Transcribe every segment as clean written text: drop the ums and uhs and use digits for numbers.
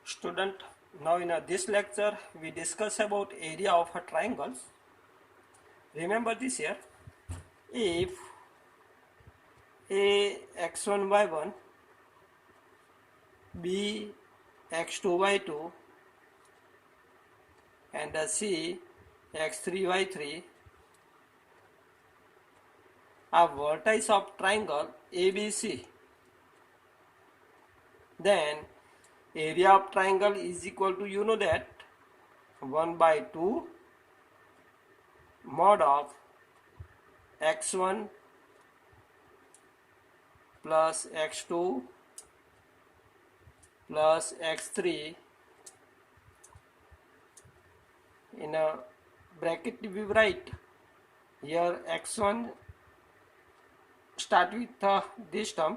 Student, now in this lecture we discuss about area of a triangles. Remember this here. If A x1 y1, B x2 y2 and C x3 y3 are vertices of triangle ABC, then area of triangle is equal to, you know that, 1 by 2 mod of x1 plus x2 plus x3 in a bracket we write here x1 start with this term,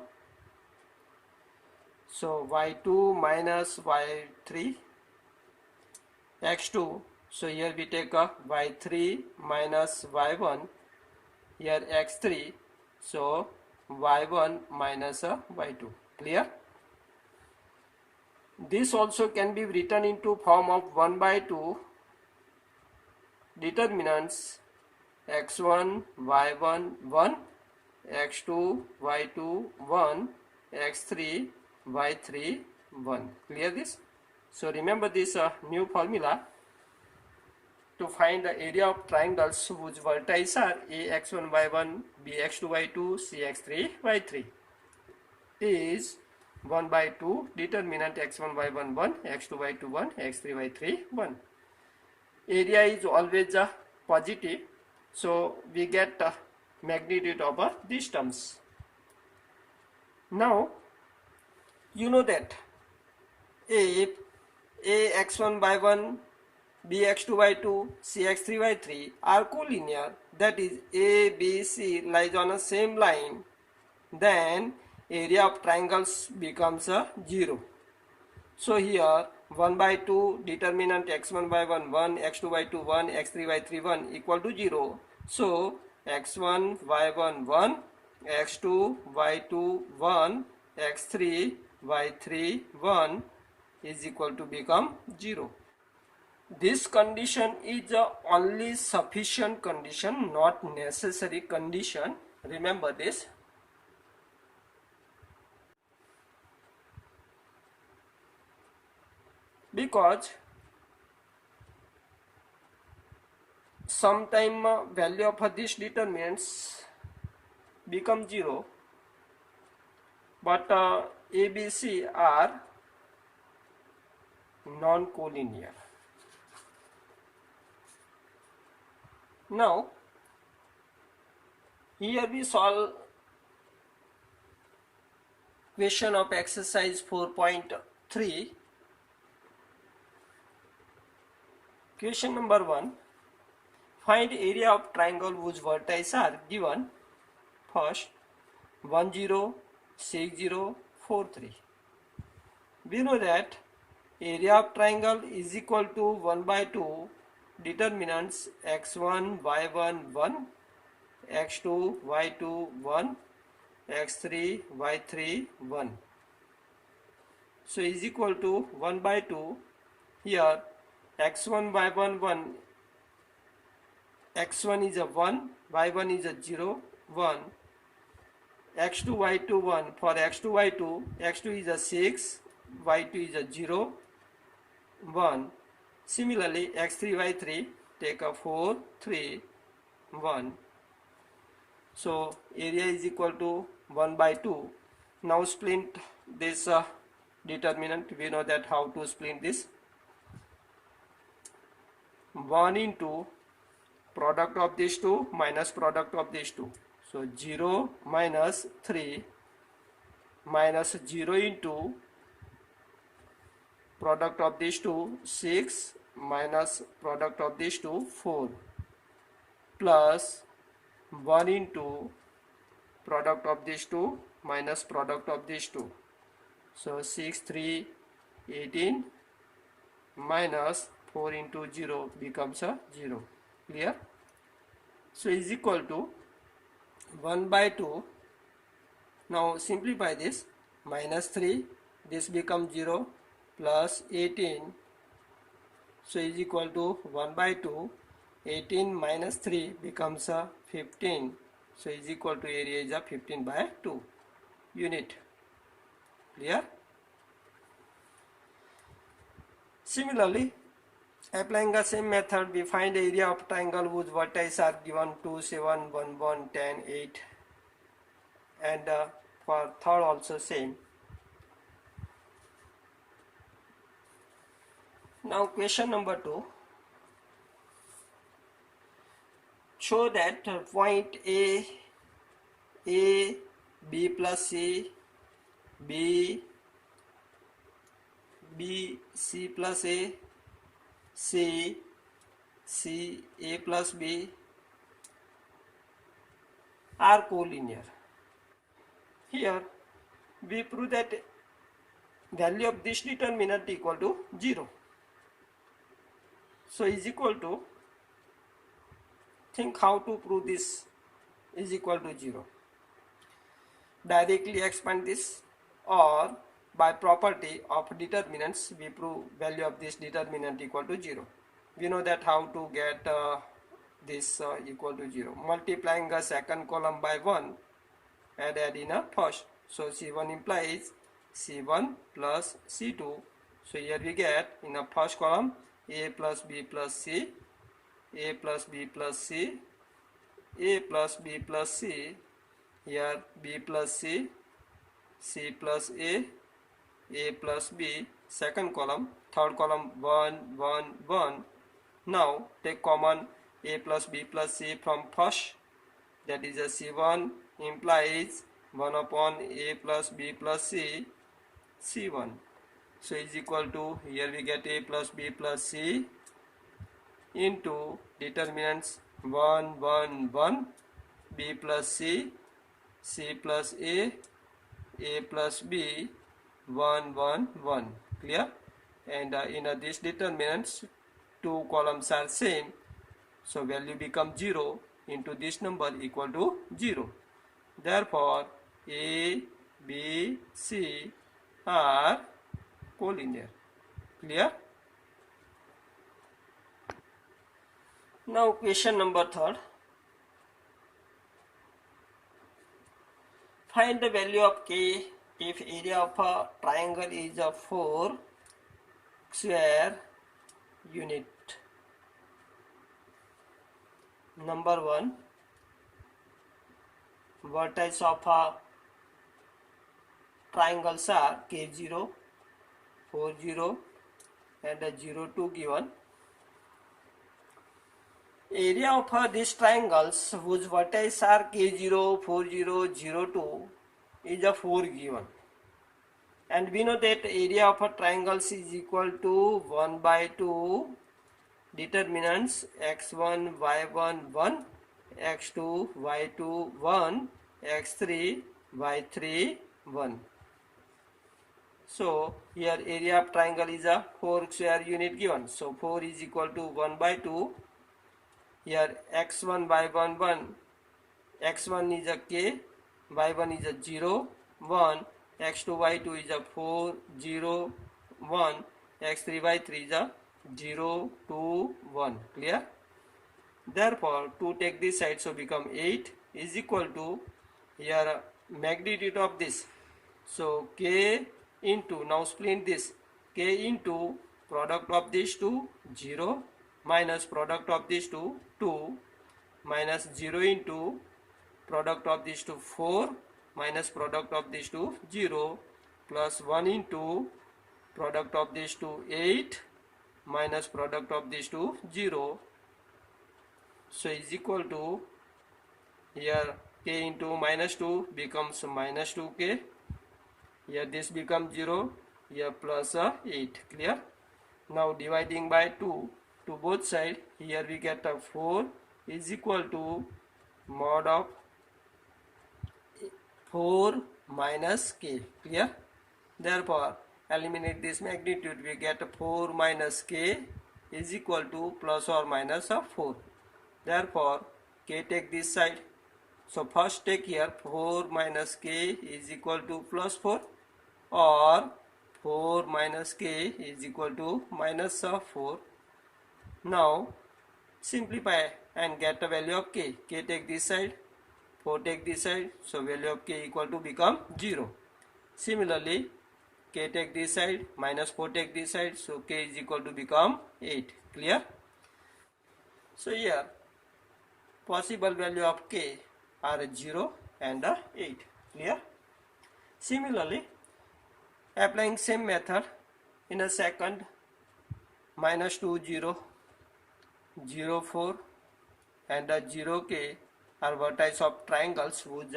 so y2 minus y3 x2, so here we take a y3 minus y1, here x3, so y1 minus y2. Clear? This also can be written into form of 1 by 2 determinants x1 y1 1, x2 y2 1, x3 y3 1. Clear this? So remember this new formula to find the area of triangles whose vertices are A x1 y1, B x2 y2, C x3 y3 is 1 by 2 determinant x1 y1 1, x2 y2 1, x3 y3 1. Area is always positive, so we get magnitude over these terms. Now you know that if A x1 y1, B x2 y2, C x3 y3 are collinear, that is A, B, C lies on a same line, then area of triangles becomes 0. So here 1 by 2 determinant x1 y1 1, x2 y2 1, x3 y3 1 equal to 0. So x1 y1 1, x2 y2 1, x3 y3 1 is equal to become 0. This condition is the only sufficient condition, not necessary condition. Remember this. Because sometime value of this determinants become 0, but ABC are non-collinear. Now here we solve question of exercise 4.3. Question number 1. Find area of triangle whose vertices are given. First 1 0, 6 0, 4 3. We know that area of triangle is equal to 1 by 2 determinants x1 y1 1, x2 y2 1, x3 y3 1. So is equal to 1 by 2. Here x1 y1 1, x1 is a 1, y1 is a 0 1, x2 y2 1, for x2 y2, x2 is a 6, y2 is a 0 1. Similarly x3 y3, take a 4 3 1. So area is equal to 1 by 2. Now splint this determinant. We know that how to splint this. 1 into product of these two minus product of these two. So 0 minus 3 minus 0 into product of these two 6 minus product of these two 4 plus 1 into product of these two minus product of these two. So 6 3 18 minus 4 into 0 becomes a 0. Clear? So is equal to 1 by 2. Now simplify this. Minus 3, this becomes 0, plus 18, so is equal to 1 by 2. 18 minus 3 becomes 15, so is equal to area is 15 by 2 unit. Clear? Similarly, applying the same method, we find the area of triangle whose vertices are given 2, 7, 1, 1, 10, 8, and for third also same. Now question number 2. Show that point A, B plus C, B, C plus A, C, A plus B are collinear. Here we prove that value of this determinant equal to 0. So is equal to, think how to prove this is equal to 0. Directly expand this, or by property of determinants we prove value of this determinant equal to 0. We know that how to get this equal to 0. Multiplying the second column by 1 and add in a first. So C1 implies C1 plus C2. So here we get in the first column A plus B plus C, A plus B plus C, A plus B plus C, here B plus C, C plus A plus B, second column, third column 1, 1, 1. Now take common A plus B plus C from first, that is a C1 implies 1 upon A plus B plus C, C1. So is equal to, here we get A plus B plus C into determinants 1, 1, 1, B plus C, C plus A plus B, 1, 1, 1. Clear? And in these determinants, two columns are same, so value becomes 0 into this number equal to 0. Therefore, A, B, C are collinear. Clear? Now question number 3. Find the value of K if area of a triangle is a 4 square unit. Number 1, vertices of a triangles are K0, 4, 0 and 0, 2 given. Area of these triangles whose vertices are K0, 4, 0, 0, 2 is a 4 given. And we know that area of a triangles is equal to 1 by 2 determinants x1, y1, 1, x2, y2, 1, x3, y3, 1. So here area of triangle is a 4 square unit given. So 4 is equal to 1 by 2. Here x1, y1, 1, x1 is a k, y1 is a 0, 1, x2, y2 is a 4, 0, 1, x3, y3 is a 0, 2, 1. Clear? Therefore, to take this side, so become 8 is equal to, here magnitude of this. So k into, now split this, k into product of these two 0 minus product of these two 2 minus 0 into product of these two 4 minus product of these two 0 plus 1 into product of these two 8 minus product of these two 0. So is equal to, here k into minus 2 becomes minus 2k, here this becomes 0, here plus 8. Clear? Now dividing by 2 to both sides, here we get a 4 is equal to mod of 4 minus k. Clear? Therefore, eliminate this magnitude, we get 4 minus k is equal to plus or minus of 4. Therefore, k take this side. So first take here 4 minus k is equal to plus 4, or 4 minus k is equal to minus of 4. Now simplify and get the value of k. K take this side, 4 take this side, so value of k equal to become 0. Similarly, k take this side, minus 4 take this side, so k is equal to become 8. Clear? So here possible value of k are 0 and 8. Clear? Similarly, applying same method in a second, minus 2 0 0 4 and 0 k are vertices of triangles whose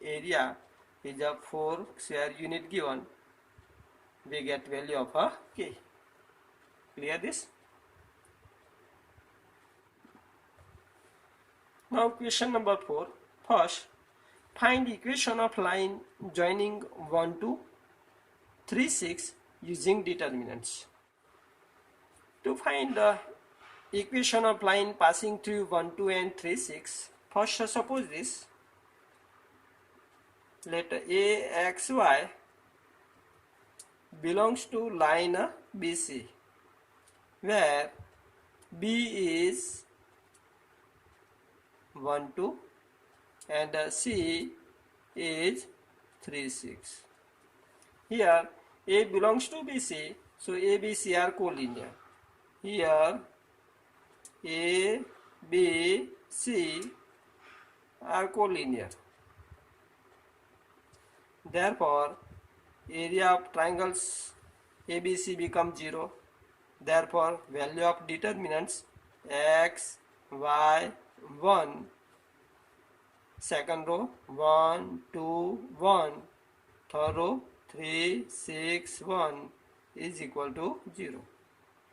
area is a 4 square unit given. We get value of k. Clear this? Now question number 4. First, find equation of line joining 1 to 3 6 using determinants. To find the equation of line passing through 1 2 and 3 6, first suppose this. Let AXY belongs to line BC, where B is 1 2 and C is 3 6. Here A belongs to BC, so ABC are collinear. Here A, B, C are collinear. Therefore, area of triangles ABC becomes 0. Therefore, value of determinants x, y, 1, second row 1, 2, 1, third row 3, 6, 1 is equal to 0.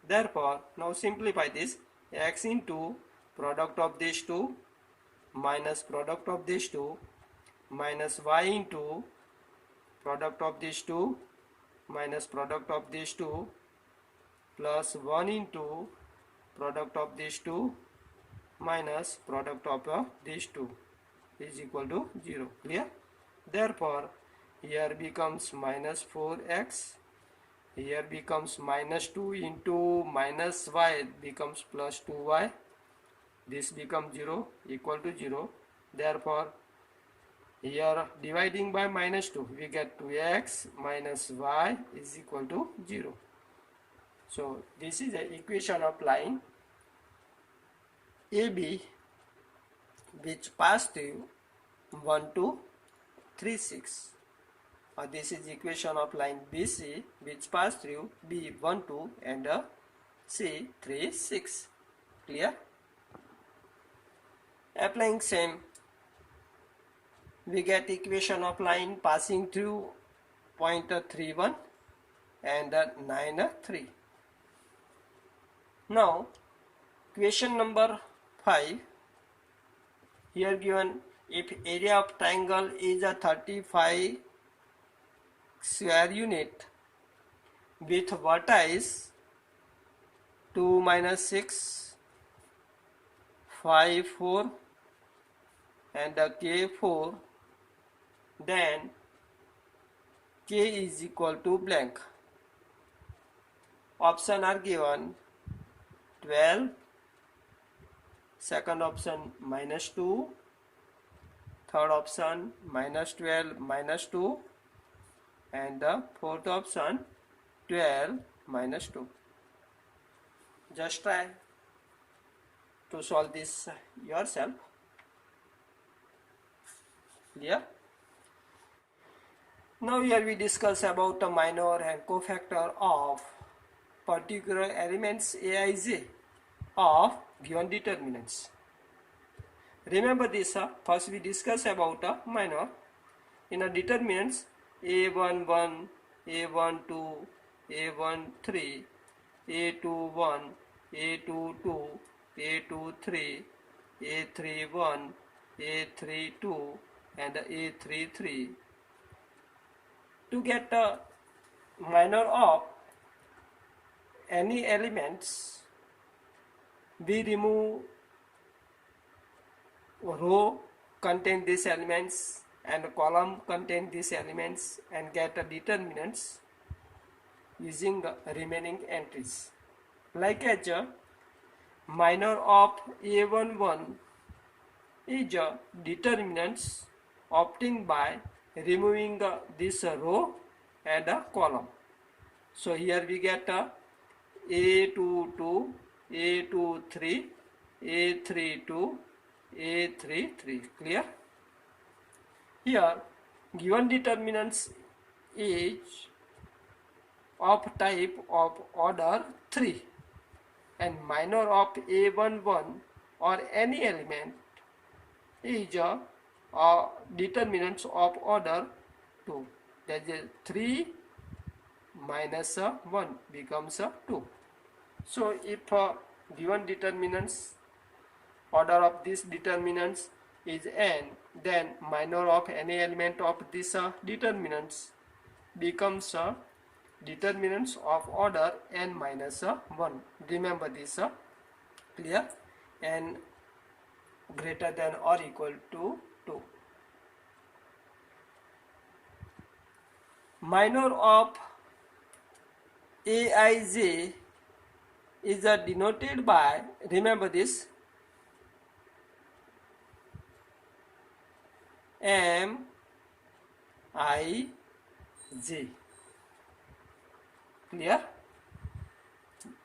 Therefore, now simplify this. X into product of these two minus product of these two minus y into product of these two minus product of these two plus 1 into product of these two minus product of these two is equal to 0. Clear? Therefore, here becomes minus 4x, here becomes minus 2 into minus y becomes plus 2y, this becomes 0 equal to 0. Therefore, here dividing by minus 2 we get 2x minus y is equal to 0. So this is the equation of line AB which pass through 1 2 3 6. This is equation of line BC which pass through B 1 2 and C 3 6. Clear? Applying same, we get equation of line passing through point 3 1 and 9 3. Now question number 5. Here given, if area of triangle is a 35 square unit with vertices 2 minus 6 5 4 and k 4, then k is equal to blank. Option are given 12, second option minus 2, third option minus 12 minus 2, and the fourth option 12 minus 2. Just try to solve this yourself. Clear? Now here we discuss about the minor and cofactor of particular elements Aij of given determinants. Remember this, first we discuss about a minor. In a determinants A11, A12, A13, A21, A22, A23, A31, A32 and A33. To get the minor of any elements, we remove row contain these elements and column contain these elements and get the determinants. using the remaining entries. Like as minor of A11 is determinants obtained by removing this row and a column. So here we get A22, A23, A32, A33. Clear? Here given determinants is of type of order 3 and minor of A11 or any element is determinants of order 2. That is 3 minus 1 becomes 2. So if given determinants, order of these determinants is n, then minor of any element of this determinants becomes determinants of order n minus 1. Remember this. Clear? N greater than or equal to 2. Minor of Aij is denoted by, remember this, M I J. Clear?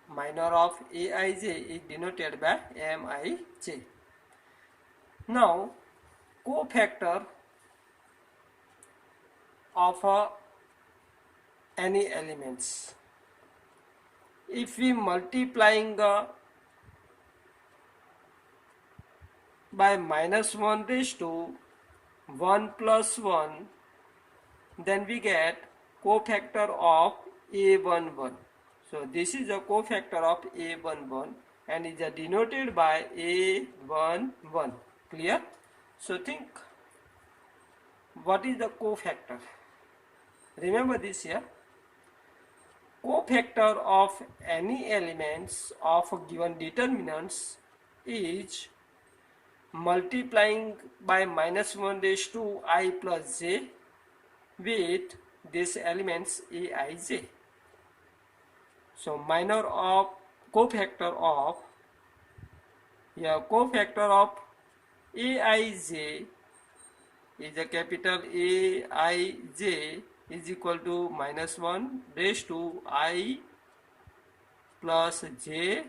Minor of Aij is denoted by Mij. Now cofactor of any elements, if we multiplying by minus 1 raised to 1 plus 1, then we get cofactor of A11. So this is a cofactor of A11 and is denoted by A11. Clear? So think, what is the cofactor? Remember this here. Cofactor of any elements of given determinants is multiplying by minus 1 raised to I plus j with these elements Aij. So minor of cofactor of Aij is a capital Aij is equal to minus 1 raised to I plus j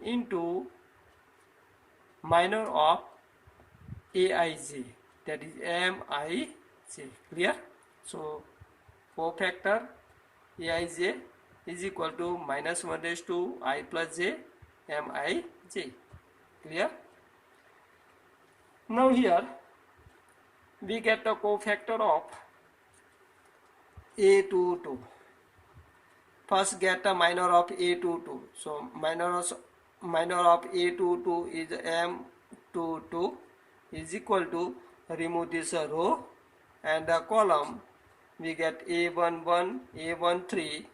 into minor of Aij, that is Mij. Clear? So cofactor Aij is equal to minus 1 raised to I plus j Mij. Clear? Now here we get the cofactor of A22. First get the minor of A22. So minor of A22 is M22 is equal to, remove this row and the column, we get A11, A13,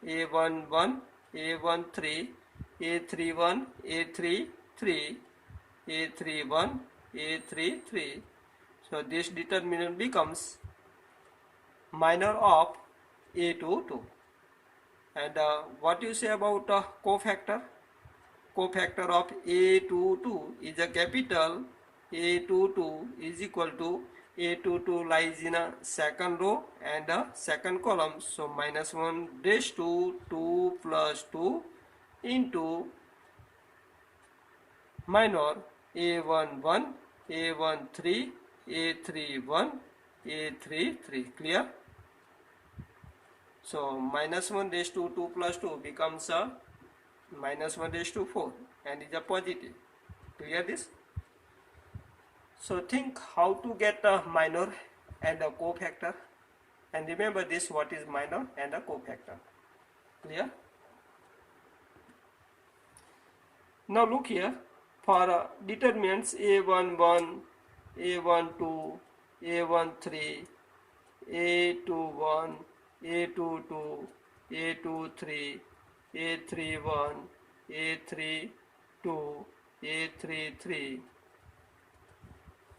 A11, A13, A31, A33, A31, A33. So this determinant becomes minor of A22. And what you say about cofactor? Cofactor of A22 is a capital A22 is equal to, A22 lies in a second row and a second column. So minus 1 raised to 2 plus 2 into minor A11, A13, A31, A33. Clear? So minus 1 raised to 2 plus 2 becomes a minus 1 raised to 4 and is a positive. Clear this? So think how to get a minor and a cofactor, and remember this, what is minor and a cofactor. Clear? Now look here, for determinants A11, A12, A13, A21, A22, A23, A31, A32, A33.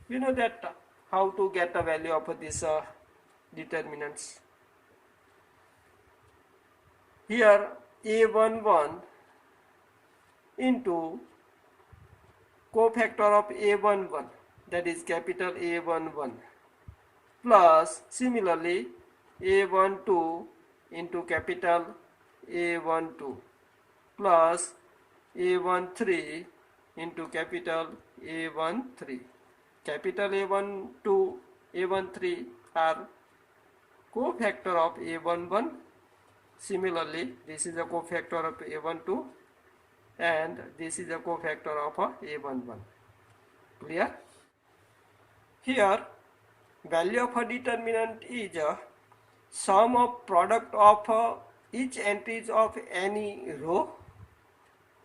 We know that how to get the value of these determinants. here a11 into cofactor of a11, that is capital A11, plus similarly a12 into capital A12 plus a13 into capital A13. Capital A12, A13 are cofactor of A11. Similarly, this is a cofactor of A12 and this is a cofactor of A11. Clear? Here, value of a determinant is a sum of product of each entries of any row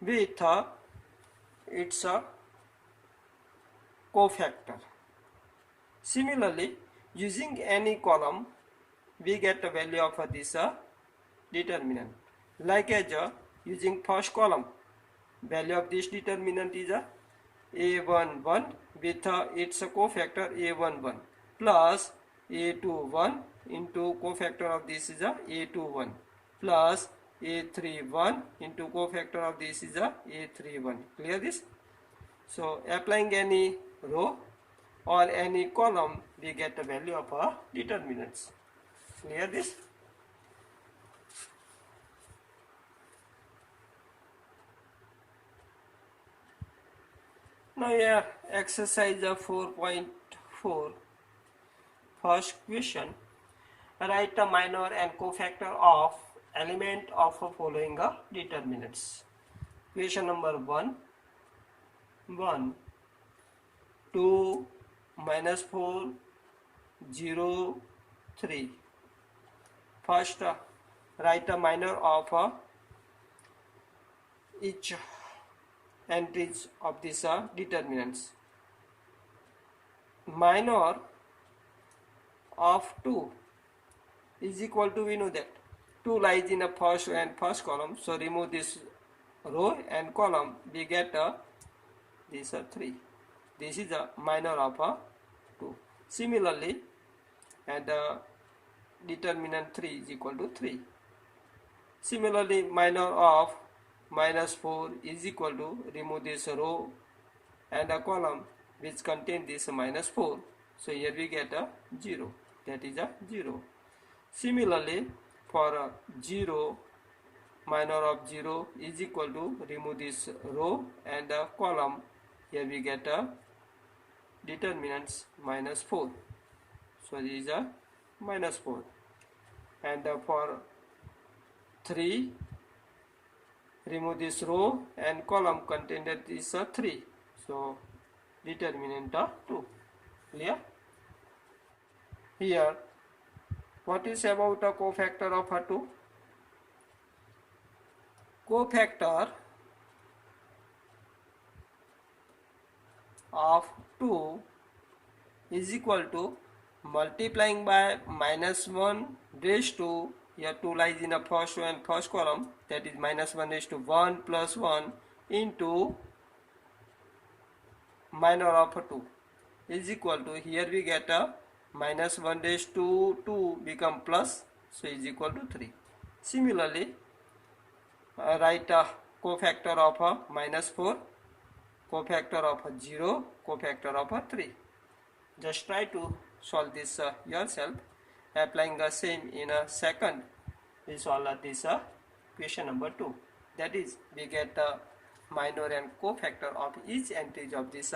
with its cofactor. Similarly, using any column, we get the value of this determinant. Like as using first column, value of this determinant is a11 with its cofactor a11 plus a21 into cofactor of this is a21 plus a31 into cofactor of this is a31. Clear this? So applying any row or any column, we get the value of determinants. Clear this? Now here exercise 4.4, first question, write a minor and cofactor of element of following determinants. Question number 1, 2, -4, 0, 3. First, write a minor of each entries of these determinants. Minor of 2 is equal to, we know that 2 lies in a first and first column, so remove this row and column, we get this 3. This is a minor of 2. Similarly, and determinant 3 is equal to 3. Similarly, minor of -4 is equal to, remove this row and a column which contain this -4. So here we get a 0, that is a 0. Similarly, for 0, minor of 0 is equal to, remove this row and a column, here we get a determinants -4. So this is a -4. And for 3, remove this row and column contained that is 3. So determinant 2. Clear? Here, what is about a cofactor of 2? Cofactor of 2 is equal to multiplying by -1 raised to, here 2 lies in a first row and first column, that is -1 raised to 1 plus 1 into minor of 2 is equal to, here we get a -1 raised to 2 become plus, so is equal to 3. Similarly, write a cofactor of -4, cofactor of 0, cofactor of 3. Just try to solve this yourself. Applying the same in a second, we solve this question number 2. That is, we get the minor and cofactor of each entry of this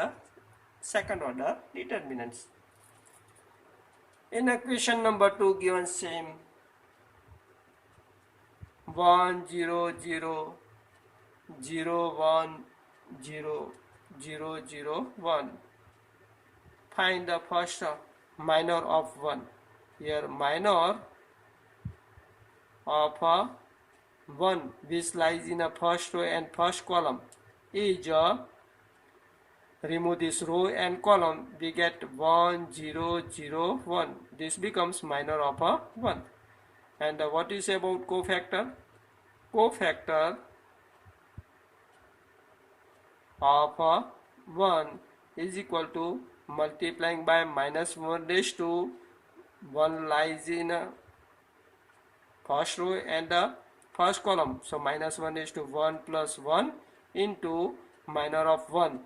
second order determinants. In a question number 2, given same 1 0 0 0 1 0 0 0 1. Find the first minor of 1. Here minor of 1 which lies in a first row and first column is remove this row and column, we get 1 0 0 1. This becomes minor of 1. And what is about cofactor? Cofactor of 1 is equal to multiplying by -1 raised to 1 lies in a first row and first column. So minus 1 is to 1 plus 1 into minor of 1.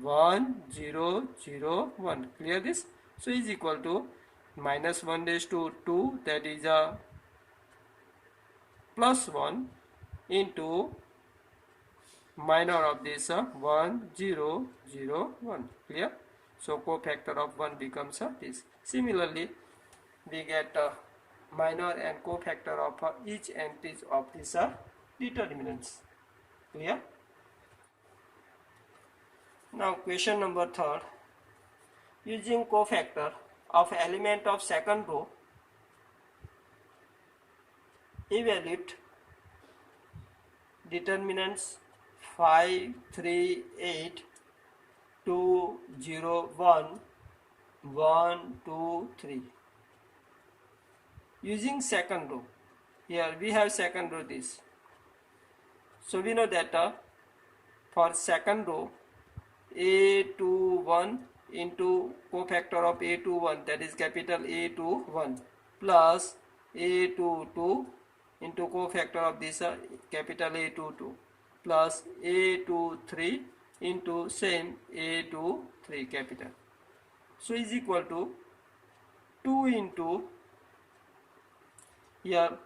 1 0 0 1. Clear this? So is equal to minus 1 raised to 2, that is a plus 1 into minor of this 1 0 0 1. Clear? So cofactor of 1 becomes this. Similarly, we get minor and cofactor of each entity of these determinants. Clear? Now question number 3. Using cofactor of element of second row, evaluate determinants 5 3 8 2 0 1 1 2 3. Using second row, here we have second row this. So we know that for second row, A21 into cofactor of A21, that is capital A21, plus A22 into cofactor of this capital A22, plus A23 into same A23 capital. So is equal to 2 into here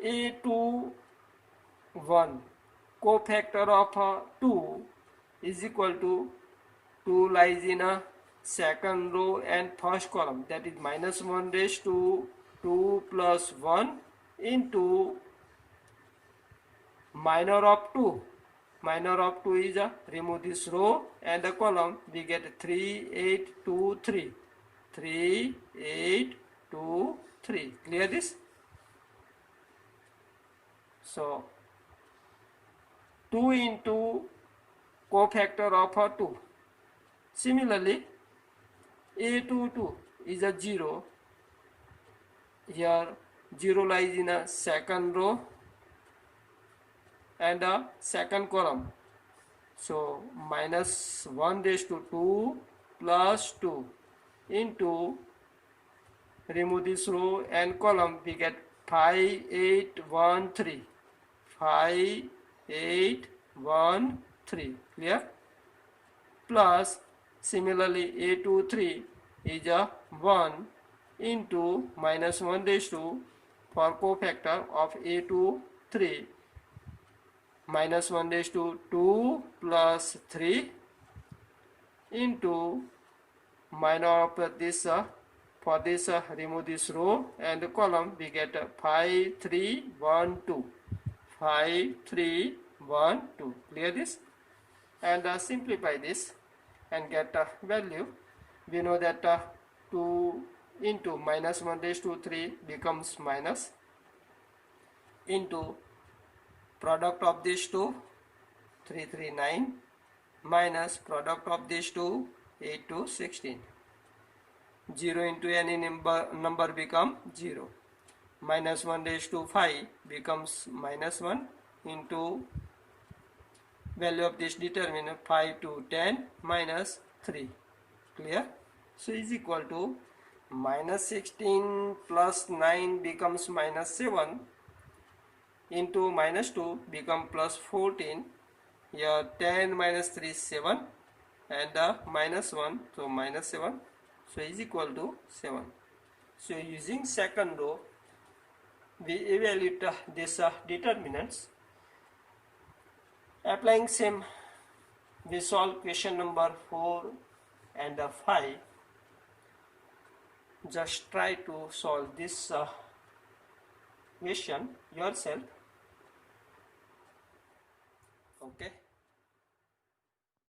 A21 cofactor of 2 is equal to 2 lies in a second row and first column, that is minus 1 raised to 2 plus 1 into minor of 2. Minor of 2 is remove this row and the column, we get 3 8 2 3. 3 8 2 3. Clear this? So 2 into cofactor of 2. Similarly, A22 is a 0. Here 0 lies in a second row and a second column. So minus 1 raised to 2 plus 2 into, remove this row and column, we get 5 8 1 3. 5 8 1 3. Clear? Plus similarly A23 is a 1 into minus 1 raised to, for cofactor of A23, minus 1 raised to 2 plus 3 into minor of this for this remove this row and the column, we get 5 3 1 2. 5 3 1 2. Clear this? And simplify this and get value. We know that 2 into minus 1 raised to 3 becomes minus into product of these two 339 minus product of these two 8 to 16. 0 into any number become 0. Minus 1 raised to 5 becomes minus 1 into value of this determinant 5 to 10 minus 3. Clear? So is equal to minus 16 plus 9 becomes minus 7 into minus 2 become plus 14. Here 10 minus 3 is 7 and minus 1, so minus 7, so is equal to 7. So using second row, we evaluate these determinants. Applying same, we solve question number 4 and 5. Just try to solve this question yourself. Okay.